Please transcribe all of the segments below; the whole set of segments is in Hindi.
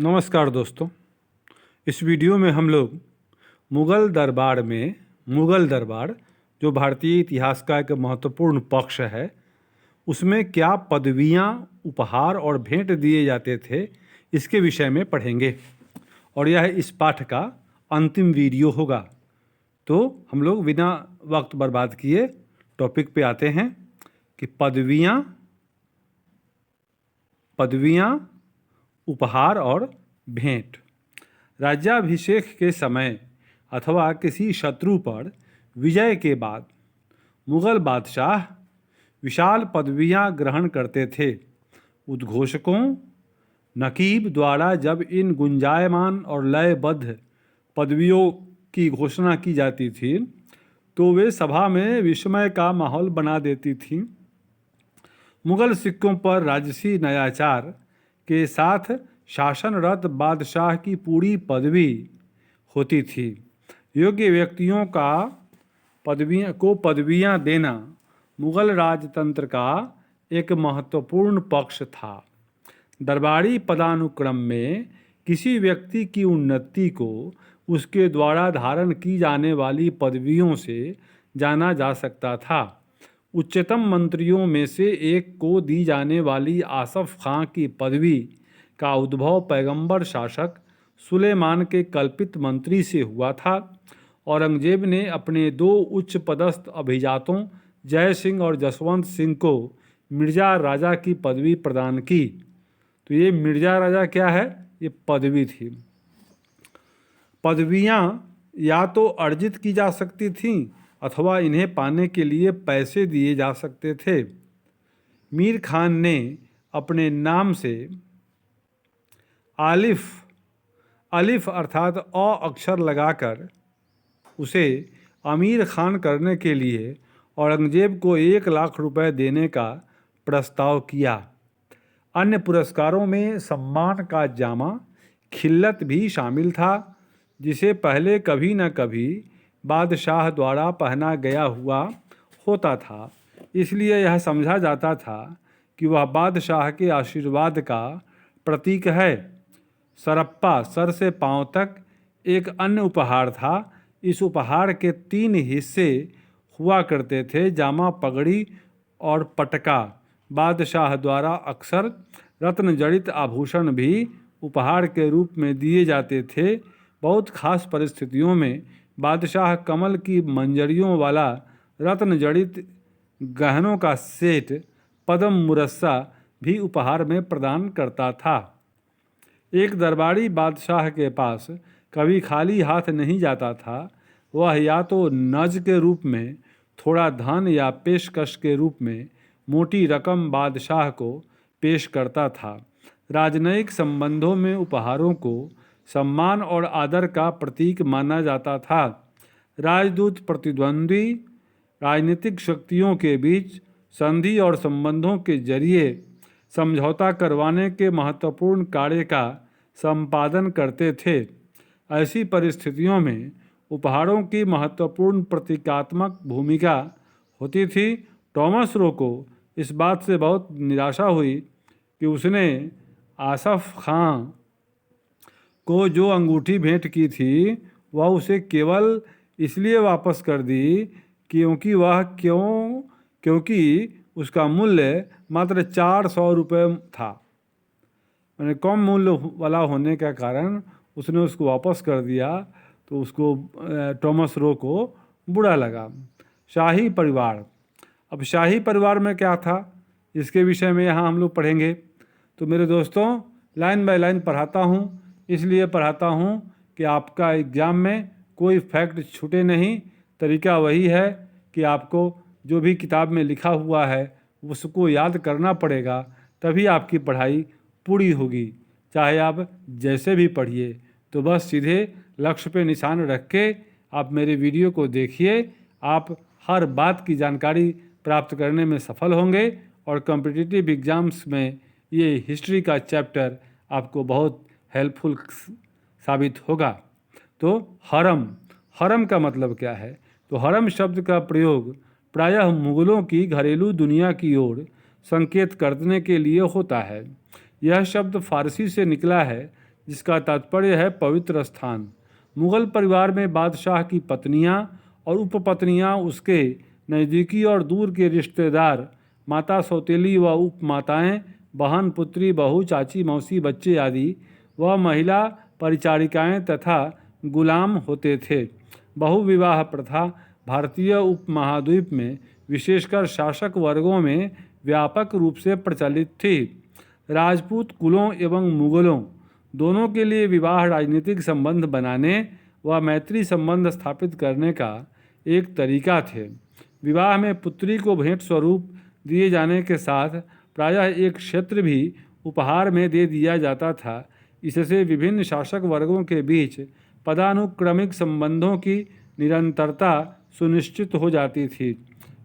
नमस्कार दोस्तों। इस वीडियो में हम लोग मुग़ल दरबार जो भारतीय इतिहास का एक महत्वपूर्ण पक्ष है, उसमें क्या पदवियां, उपहार और भेंट दिए जाते थे, इसके विषय में पढ़ेंगे और यह इस पाठ का अंतिम वीडियो होगा। तो हम लोग बिना वक्त बर्बाद किए टॉपिक पे आते हैं कि पदवियां, उपहार और भेंट। राज्याभिषेक के समय अथवा किसी शत्रु पर विजय के बाद मुग़ल बादशाह विशाल पदवियां ग्रहण करते थे। उद्घोषकों, नकीब द्वारा जब इन गुंजायमान और लयबद्ध पदवियों की घोषणा की जाती थी तो वे सभा में विस्मय का माहौल बना देती थीं। मुग़ल सिक्कों पर राजसी नयाचार के साथ शासनरत बादशाह की पूरी पदवी होती थी। योग्य व्यक्तियों को पदवियां देना मुग़ल राजतंत्र का एक महत्वपूर्ण पक्ष था। दरबारी पदानुक्रम में किसी व्यक्ति की उन्नति को उसके द्वारा धारण की जाने वाली पदवियों से जाना जा सकता था। उच्चतम मंत्रियों में से एक को दी जाने वाली आसफ खां की पदवी का उद्भव पैगंबर शासक सुलेमान के कल्पित मंत्री से हुआ था। औरंगजेब ने अपने दो उच्च पदस्थ अभिजातों जय सिंह और जसवंत सिंह को मिर्जा राजा की पदवी प्रदान की। तो ये मिर्जा राजा क्या है? ये पदवी थी। पदवियां या तो अर्जित की जा सकती थीं अथवा इन्हें पाने के लिए पैसे दिए जा सकते थे। मीर खान ने अपने नाम से अलिफ अर्थात अ अक्षर लगाकर उसे अमीर खान करने के लिए औरंगजेब को 1 लाख रुपए देने का प्रस्ताव किया। अन्य पुरस्कारों में सम्मान का जामा खिल्लत भी शामिल था, जिसे पहले कभी न कभी बादशाह द्वारा पहना गया हुआ होता था। इसलिए यह समझा जाता था कि वह बादशाह के आशीर्वाद का प्रतीक है। सरप्पा सर से पांव तक एक अन्य उपहार था। इस उपहार के 3 हिस्से हुआ करते थे: जामा, पगड़ी और पटका। बादशाह द्वारा अक्सर रत्न जड़ित आभूषण भी उपहार के रूप में दिए जाते थे। बहुत खास परिस्थितियों में बादशाह कमल की मंजरियों वाला रत्न जड़ित गहनों का सेट, पद्म मुरस्सा भी उपहार में प्रदान करता था। एक दरबारी बादशाह के पास कभी खाली हाथ नहीं जाता था। वह या तो नज के रूप में थोड़ा धन या पेशकश के रूप में मोटी रकम बादशाह को पेश करता था। राजनयिक संबंधों में उपहारों को सम्मान और आदर का प्रतीक माना जाता था। राजदूत प्रतिद्वंद्वी राजनीतिक शक्तियों के बीच संधि और संबंधों के जरिए समझौता करवाने के महत्वपूर्ण कार्य का संपादन करते थे। ऐसी परिस्थितियों में उपहारों की महत्वपूर्ण प्रतीकात्मक भूमिका होती थी। टॉमस रो को इस बात से बहुत निराशा हुई कि उसने आसफ खां को जो अंगूठी भेंट की थी वह उसे केवल इसलिए वापस कर दी क्योंकि उसका मूल्य मात्र 400 रुपये था। मैंने कम मूल्य वाला होने के कारण उसने उसको वापस कर दिया, तो उसको टॉमस रो को बुरा लगा। शाही परिवार। अब शाही परिवार में क्या था, इसके विषय में यहाँ हम लोग पढ़ेंगे। तो मेरे दोस्तों, लाइन बाय लाइन पढ़ाता हूँ, इसलिए पढ़ाता हूँ कि आपका एग्ज़ाम में कोई फैक्ट छूटे नहीं। तरीका वही है कि आपको जो भी किताब में लिखा हुआ है उसको याद करना पड़ेगा, तभी आपकी पढ़ाई पूरी होगी। चाहे आप जैसे भी पढ़िए, तो बस सीधे लक्ष्य पे निशान रख के आप मेरे वीडियो को देखिए। आप हर बात की जानकारी प्राप्त करने में सफल होंगे और कॉम्पिटिटिव एग्ज़ाम्स में ये हिस्ट्री का चैप्टर आपको बहुत हेल्पफुल साबित होगा। तो हरम का मतलब क्या है? तो हरम शब्द का प्रयोग प्रायः मुग़लों की घरेलू दुनिया की ओर संकेत करने के लिए होता है। यह शब्द फारसी से निकला है, जिसका तात्पर्य है पवित्र स्थान। मुगल परिवार में बादशाह की पत्नियां और उपपत्नियां, उसके नज़दीकी और दूर के रिश्तेदार, माता सौतेली व उपमाताएं, बहन, पुत्री, बहू, चाची, मौसी, बच्चे आदि व महिला परिचारिकाएं तथा गुलाम होते थे। बहुविवाह प्रथा भारतीय उपमहाद्वीप में विशेषकर शासक वर्गों में व्यापक रूप से प्रचलित थी। राजपूत कुलों एवं मुगलों दोनों के लिए विवाह राजनीतिक संबंध बनाने व मैत्री संबंध स्थापित करने का एक तरीका थे। विवाह में पुत्री को भेंट स्वरूप दिए जाने के साथ प्रायः एक क्षेत्र भी उपहार में दे दिया जाता था। इससे विभिन्न शासक वर्गों के बीच पदानुक्रमिक संबंधों की निरंतरता सुनिश्चित हो जाती थी।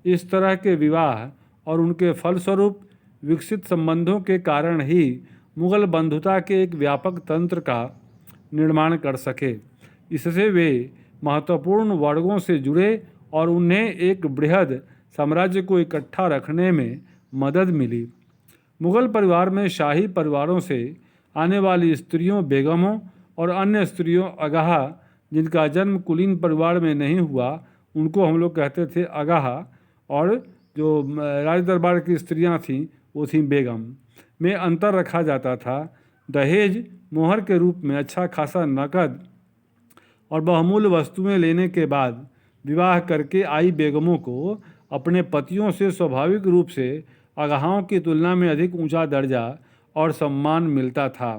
इस तरह के विवाह और उनके फलस्वरूप विकसित संबंधों के कारण ही मुगल बंधुता के एक व्यापक तंत्र का निर्माण कर सके। इससे वे महत्वपूर्ण वर्गों से जुड़े और उन्हें एक बृहद साम्राज्य को इकट्ठा रखने में मदद मिली। मुगल परिवार में शाही परिवारों से आने वाली स्त्रियों, बेगमों और अन्य स्त्रियों अगाह, जिनका जन्म कुलीन परिवार में नहीं हुआ, उनको हम लोग कहते थे अगाह, और जो राज दरबार की स्त्रियां थीं वो थीं बेगम, में अंतर रखा जाता था। दहेज मोहर के रूप में अच्छा खासा नकद और बहुमूल्य वस्तुएं लेने के बाद विवाह करके आई बेगमों को अपने पतियों से स्वाभाविक रूप से अगाहों की तुलना में अधिक ऊंचा दर्जा और सम्मान मिलता था।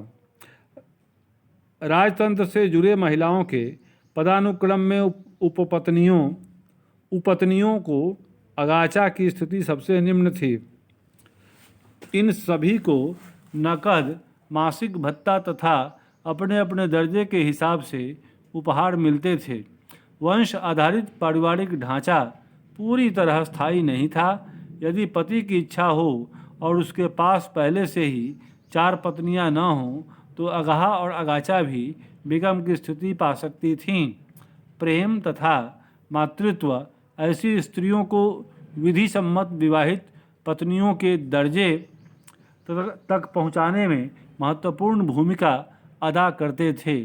राजतंत्र से जुड़े महिलाओं के पदानुक्रम में उपपत्नियों को अगाचा की स्थिति सबसे निम्न थी। इन सभी को नकद, मासिक भत्ता तथा अपने अपने दर्जे के हिसाब से उपहार मिलते थे। वंश आधारित पारिवारिक ढांचा पूरी तरह स्थायी नहीं था। यदि पति की इच्छा हो और उसके पास पहले से ही 4 पत्नियां न हों तो अगाह और अगाचा भी बेगम की स्थिति पा सकती थीं। प्रेम तथा मातृत्व ऐसी स्त्रियों को विधि सम्मत विवाहित पत्नियों के दर्जे तक पहुंचाने में महत्वपूर्ण भूमिका अदा करते थे।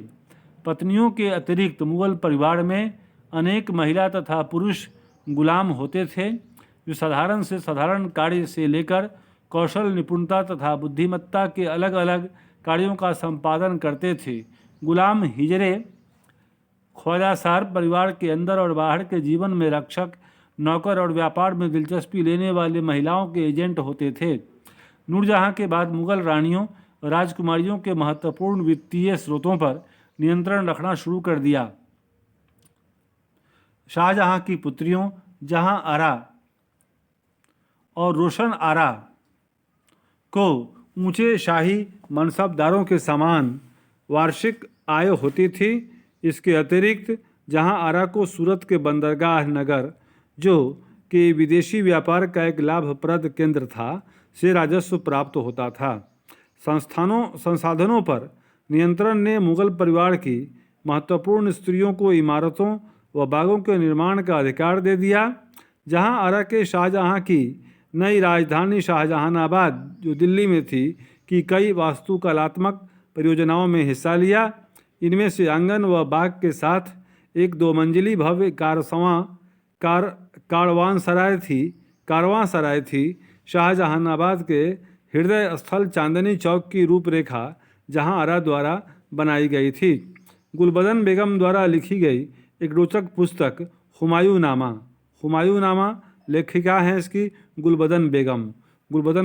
पत्नियों के अतिरिक्त मुगल परिवार में अनेक महिला तथा पुरुष गुलाम होते थे, जो साधारण से साधारण कार्य से लेकर कौशल, निपुणता तथा बुद्धिमत्ता के अलग अलग कार्यों का संपादन करते थे। गुलाम हिजरे ख्वाजासार परिवार के अंदर और बाहर के जीवन में रक्षक, नौकर और व्यापार में दिलचस्पी लेने वाले महिलाओं के एजेंट होते थे। नूरजहां के बाद मुगल रानियों और राजकुमारियों के महत्वपूर्ण वित्तीय स्रोतों पर नियंत्रण रखना शुरू कर दिया। शाहजहां की पुत्रियों जहां आरा और रोशन आरा को ऊंचे शाही मनसबदारों के समान वार्षिक आय होती थी। इसके अतिरिक्त जहां आरा को सूरत के बंदरगाह नगर, जो कि विदेशी व्यापार का एक लाभप्रद केंद्र था, से राजस्व प्राप्त होता था। संसाधनों पर नियंत्रण ने मुगल परिवार की महत्वपूर्ण स्त्रियों को इमारतों व बागों के निर्माण का अधिकार दे दिया। जहां आरा के शाहजहां की नई राजधानी शाहजहानाबाद, जो दिल्ली में थी, की कई वास्तुकलात्मक परियोजनाओं में हिस्सा लिया। इनमें से आंगन व बाग के साथ एक 2 मंजिली भव्य कारवांसराय थी। शाहजहानाबाद के हृदय स्थल चांदनी चौक की रूपरेखा जहां आरा द्वारा बनाई गई थी। गुलबदन बेगम द्वारा लिखी गई एक रोचक पुस्तक हुमायूं नामा लेखिका हैं इसकी गुलबदन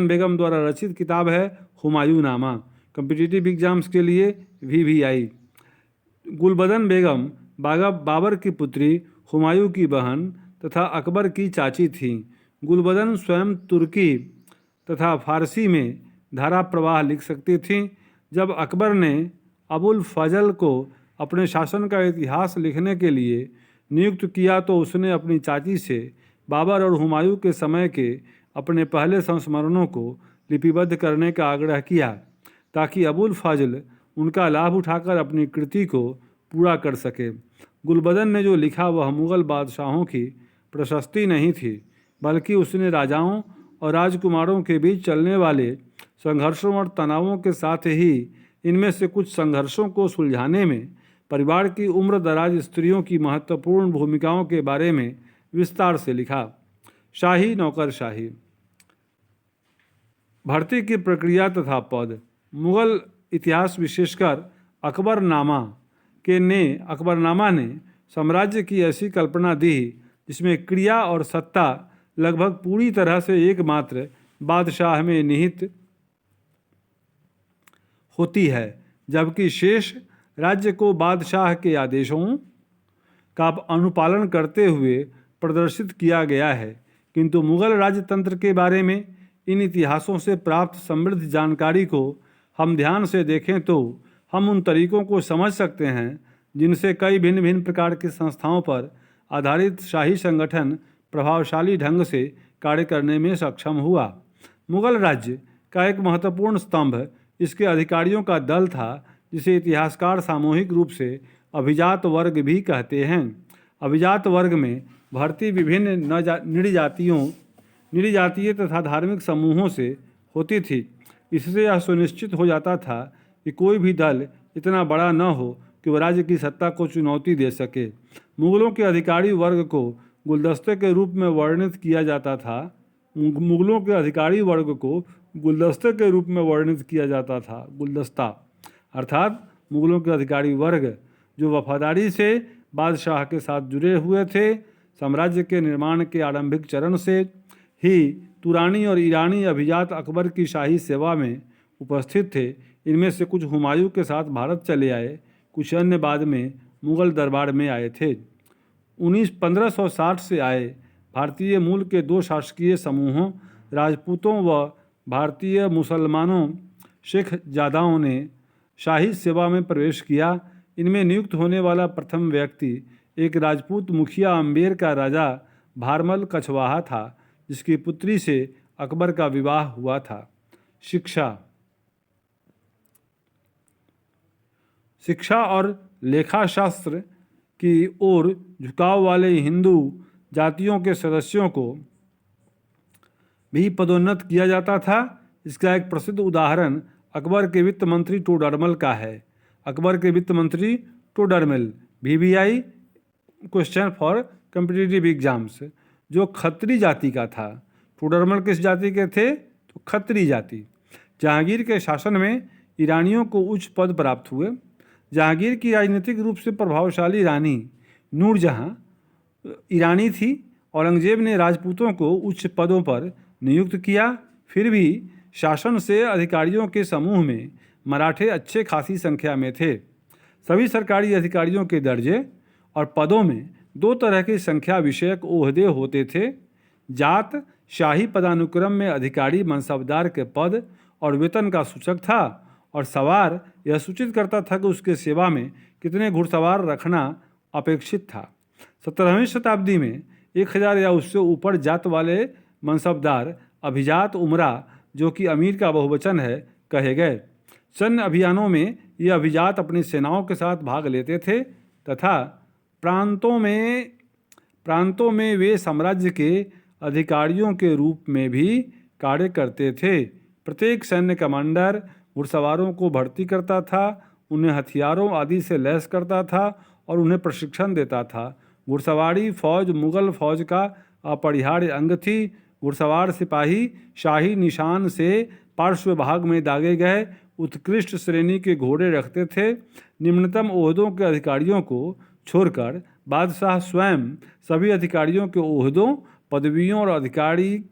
बेगम द्वारा रचित किताब है हुमायूं नामा। कॉम्पिटिटिव एग्जाम्स के लिए भी आई। गुलबदन बेगम बाबर की पुत्री, हुमायूं की बहन तथा अकबर की चाची थीं। गुलबदन स्वयं तुर्की तथा फारसी में धारा प्रवाह लिख सकती थीं। जब अकबर ने अबुल फजल को अपने शासन का इतिहास लिखने के लिए नियुक्त किया तो उसने अपनी चाची से बाबर और हुमायूं के समय के अपने पहले संस्मरणों को लिपिबद्ध करने का आग्रह किया, ताकि अबुल फजल उनका लाभ उठाकर अपनी कृति को पूरा कर सके। गुलबदन ने जो लिखा वह मुगल बादशाहों की प्रशस्ति नहीं थी, बल्कि उसने राजाओं और राजकुमारों के बीच चलने वाले संघर्षों और तनावों के साथ ही इनमें से कुछ संघर्षों को सुलझाने में परिवार की उम्र दराज स्त्रियों की महत्वपूर्ण भूमिकाओं के बारे में विस्तार से लिखा। शाही नौकरशाही, भर्ती की प्रक्रिया तथा पद। मुगल इतिहास विशेषकर अकबरनामा ने साम्राज्य की ऐसी कल्पना दी जिसमें क्रिया और सत्ता लगभग पूरी तरह से एकमात्र बादशाह में निहित होती है, जबकि शेष राज्य को बादशाह के आदेशों का अनुपालन करते हुए प्रदर्शित किया गया है। किंतु मुगल राजतंत्र के बारे में इन इतिहासों से प्राप्त समृद्ध जानकारी को हम ध्यान से देखें तो हम उन तरीकों को समझ सकते हैं जिनसे कई भिन्न भिन्न प्रकार की संस्थाओं पर आधारित शाही संगठन प्रभावशाली ढंग से कार्य करने में सक्षम हुआ। मुगल राज्य का एक महत्वपूर्ण स्तंभ इसके अधिकारियों का दल था, जिसे इतिहासकार सामूहिक रूप से अभिजात वर्ग भी कहते हैं। अभिजात वर्ग में भर्ती विभिन्न निरी जातीय तथा धार्मिक समूहों से होती थी। इससे यह सुनिश्चित हो जाता था कि कोई भी दल इतना बड़ा न हो कि वह राज्य की सत्ता को चुनौती दे सके। मुगलों के अधिकारी वर्ग को गुलदस्ते के रूप में वर्णित किया जाता था। गुलदस्ता अर्थात मुगलों के अधिकारी वर्ग जो वफादारी से बादशाह के साथ जुड़े हुए थे। साम्राज्य के निर्माण के आरंभिक चरण से ही तुरानी और ईरानी अभिजात अकबर की शाही सेवा में उपस्थित थे। इनमें से कुछ हुमायूं के साथ भारत चले आए, कुछ अन्य बाद में मुगल दरबार में आए थे। 1560 से आए भारतीय मूल के दो शासकीय समूहों राजपूतों व भारतीय मुसलमानों शेख जादाओं ने शाही सेवा में प्रवेश किया। इनमें नियुक्त होने वाला प्रथम व्यक्ति एक राजपूत मुखिया अम्बेर का राजा भारमल कछवाहा था, जिसकी पुत्री से अकबर का विवाह हुआ था। शिक्षा और लेखाशास्त्र की ओर झुकाव वाले हिंदू जातियों के सदस्यों को भी पदोन्नत किया जाता था। इसका एक प्रसिद्ध उदाहरण अकबर के वित्त मंत्री टोडरमल का है। अकबर के वित्त मंत्री Todarmal VBI question for competitive exams जो खत्री जाति का था। टोडरमल किस जाति के थे? तो खत्री जाति। जहांगीर के शासन में ईरानियों को उच्च पद प्राप्त हुए। जहांगीर की राजनीतिक रूप से प्रभावशाली रानी नूरजहां ईरानी थी। औरंगजेब ने राजपूतों को उच्च पदों पर नियुक्त किया। फिर भी शासन से अधिकारियों के समूह में मराठे अच्छे खासी संख्या में थे। सभी सरकारी अधिकारियों के दर्जे और पदों में दो तरह के संख्या विषयक ओहदे होते थे। जात शाही पदानुक्रम में अधिकारी मनसबदार के पद और वेतन का सूचक था, और सवार यह सूचित करता था कि उसके सेवा में कितने घुड़सवार रखना अपेक्षित था। 17वीं शताब्दी में 1000 या उससे ऊपर जात वाले मनसबदार अभिजात उमरा, जो कि अमीर का बहुवचन है, कहे गए। सैन्य अभियानों में ये अभिजात अपनी सेनाओं के साथ भाग लेते थे तथा प्रांतों में वे साम्राज्य के अधिकारियों के रूप में भी कार्य करते थे। प्रत्येक सैन्य कमांडर घुड़सवारों को भर्ती करता था, उन्हें हथियारों आदि से लैस करता था और उन्हें प्रशिक्षण देता था। घुड़सवारी फौज मुगल फौज का अपरिहार्य अंग थी। घुड़सवार सिपाही शाही निशान से पार्श्व भाग में दागे गए उत्कृष्ट श्रेणी के घोड़े रखते थे। निम्नतम ओहदों के अधिकारियों को छोड़कर बादशाह स्वयं सभी अधिकारियों के ओहदों, पदवियों और अधिकारी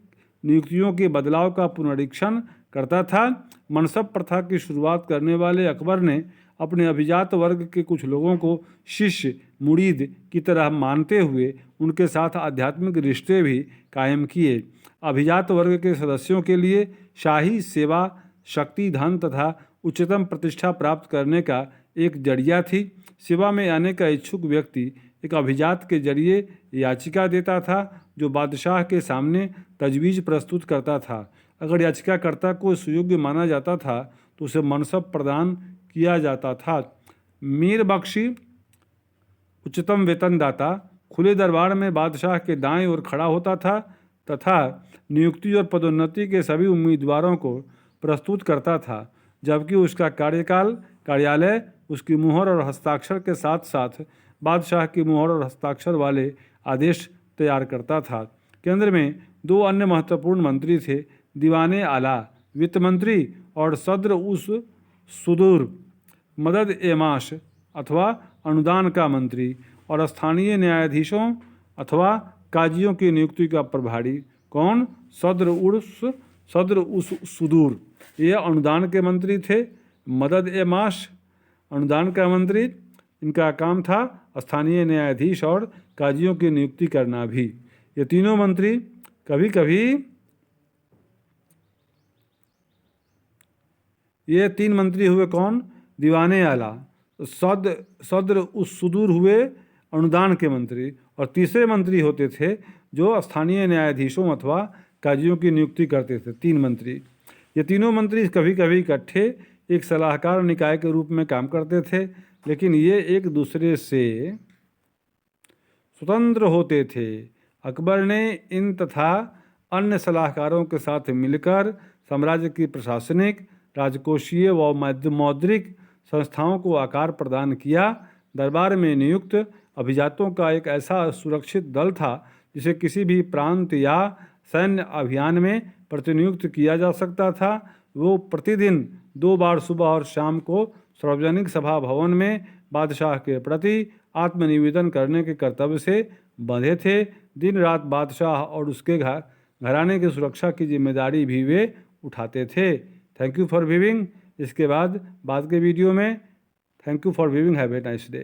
नियुक्तियों के बदलाव का पुनरीक्षण करता था। मनसब प्रथा की शुरुआत करने वाले अकबर ने अपने अभिजात वर्ग के कुछ लोगों को शिष्य मुरीद की तरह मानते हुए उनके साथ आध्यात्मिक रिश्ते भी कायम किए। अभिजात वर्ग के सदस्यों के लिए शाही सेवा शक्ति, धन तथा उच्चतम प्रतिष्ठा प्राप्त करने का एक जरिया थी। सेवा में आने का इच्छुक व्यक्ति एक अभिजात के जरिए याचिका देता था, जो बादशाह के सामने तजवीज़ प्रस्तुत करता था। अगर याचिकाकर्ता को सुयोग्य माना जाता था तो उसे मनसब प्रदान किया जाता था। मीर बख्शी उच्चतम वेतनदाता खुले दरबार में बादशाह के दाएं ओर खड़ा होता था तथा नियुक्ति और पदोन्नति के सभी उम्मीदवारों को प्रस्तुत करता था। जबकि उसका कार्यालय उसकी मुहर और हस्ताक्षर के साथ साथ बादशाह की मुहर और हस्ताक्षर वाले आदेश तैयार करता था। केंद्र में 2 अन्य महत्वपूर्ण मंत्री थे, दीवाने आला वित्त मंत्री और सद्र उस सुदूर मदद ए माश अथवा अनुदान का मंत्री, और स्थानीय न्यायाधीशों अथवा काजियों की नियुक्ति का प्रभारी। कौन? सद्र उस सुदूर, ये अनुदान के मंत्री थे। मदद ए माश अनुदान का मंत्री, इनका काम था स्थानीय न्यायाधीश और काजियों की नियुक्ति करना भी। ये तीनों मंत्री कभी कभी ये 3 मंत्री हुए कौन? दीवाने आला, सद्र उस सुदूर हुए अनुदान के मंत्री, और तीसरे मंत्री होते थे जो स्थानीय न्यायाधीशों अथवा काजियों की नियुक्ति करते थे। 3 मंत्री। ये तीनों मंत्री कभी कभी इकट्ठे एक सलाहकार निकाय के रूप में काम करते थे, लेकिन ये एक दूसरे से स्वतंत्र होते थे। अकबर ने इन तथा अन्य सलाहकारों के साथ मिलकर साम्राज्य की प्रशासनिक, राजकोषीय व मौद्रिक संस्थाओं को आकार प्रदान किया। दरबार में नियुक्त अभिजातों का एक ऐसा सुरक्षित दल था जिसे किसी भी प्रांत या सैन्य अभियान में प्रतिनियुक्त किया जा सकता था। वो प्रतिदिन 2 बार सुबह और शाम को सार्वजनिक सभा भवन में बादशाह के प्रति आत्मनिवेदन करने के कर्तव्य से बंधे थे। दिन रात बादशाह और उसके घराने की सुरक्षा की जिम्मेदारी भी वे उठाते थे। Thank you for viewing. इसके बाद के वीडियो में thank you for viewing. Have a nice day.